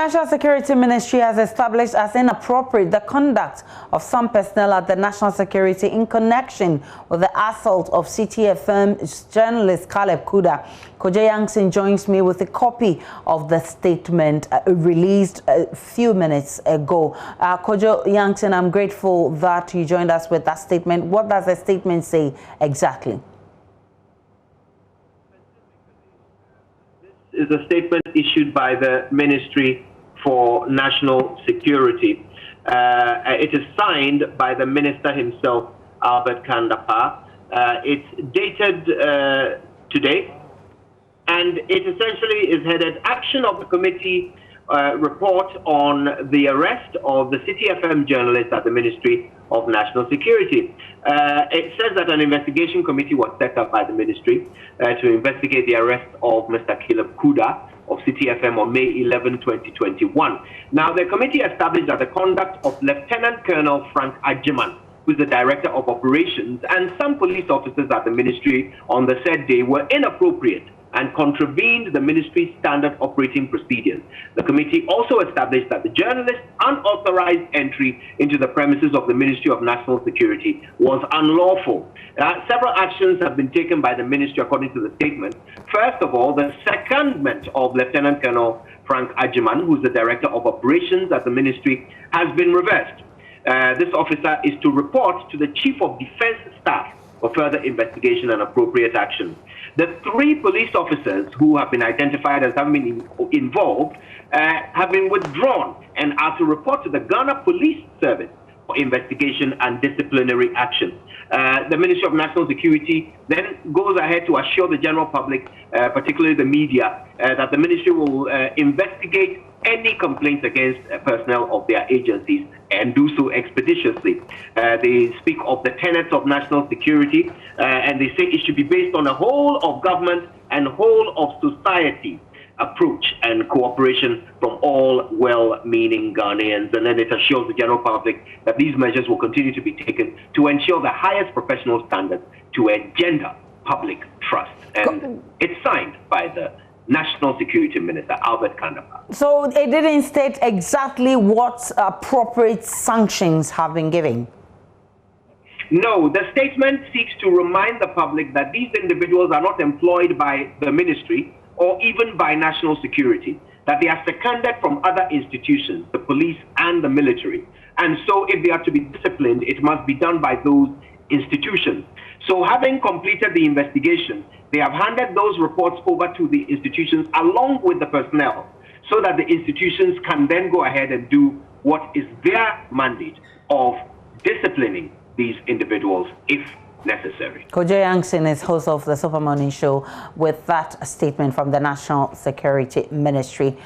National Security Ministry has established as inappropriate the conduct of some personnel at the National Security in connection with the assault of CITI FM journalist Caleb Kuda. Kojo Yankson joins me with a copy of the statement released a few minutes ago. Kojo Yankson, I'm grateful that you joined us with that statement. What does the statement say exactly? Is a statement issued by the Ministry for National Security. It is signed by the Minister himself, Albert Kandapa. It's dated today, and it essentially is headed Action of the Committee report on the arrest of the CITI FM journalist at the Ministry of National Security. It says that an investigation committee was set up by the ministry to investigate the arrest of Mr. Caleb Kuda of CITI FM on May 11, 2021. Now, the committee established that the conduct of Lieutenant Colonel Frank Ajiman, who is the Director of Operations, and some police officers at the ministry on the said day were inappropriate and contravened the ministry's standard operating procedures. The committee also established that the journalist's unauthorized entry into the premises of the Ministry of National Security was unlawful. Several actions have been taken by the ministry according to the statement. First of all, the secondment of Lieutenant Colonel Frank Ajiman, who is the Director of Operations at the ministry, has been reversed. This officer is to report to the Chief of Defense Staff for further investigation and appropriate action. The 3 police officers who have been identified as having been involved have been withdrawn and are to report to the Ghana Police Service for investigation and disciplinary action. The Ministry of National Security then goes ahead to assure the general public, particularly the media, that the ministry will investigate any complaints against personnel of their agencies and do so expeditiously. They speak of the tenets of national security, and they say it should be based on a whole of government and whole of society approach and cooperation from all well-meaning Ghanaians. And then it assures the general public that these measures will continue to be taken to ensure the highest professional standards to engender public trust. And it's signed by the National Security Minister, Albert Kandapa. So it didn't state exactly what appropriate sanctions have been given? No, the statement seeks to remind the public that these individuals are not employed by the ministry or even by national security, that they are seconded from other institutions, the police and the military. And so if they are to be disciplined, it must be done by those institutions. So having completed the investigation, they have handed those reports over to the institutions along with the personnel, so that the institutions can then go ahead and do what is their mandate of disciplining these individuals if necessary. Kojo Yankson is host of the Super Morning Show with that statement from the National Security Ministry.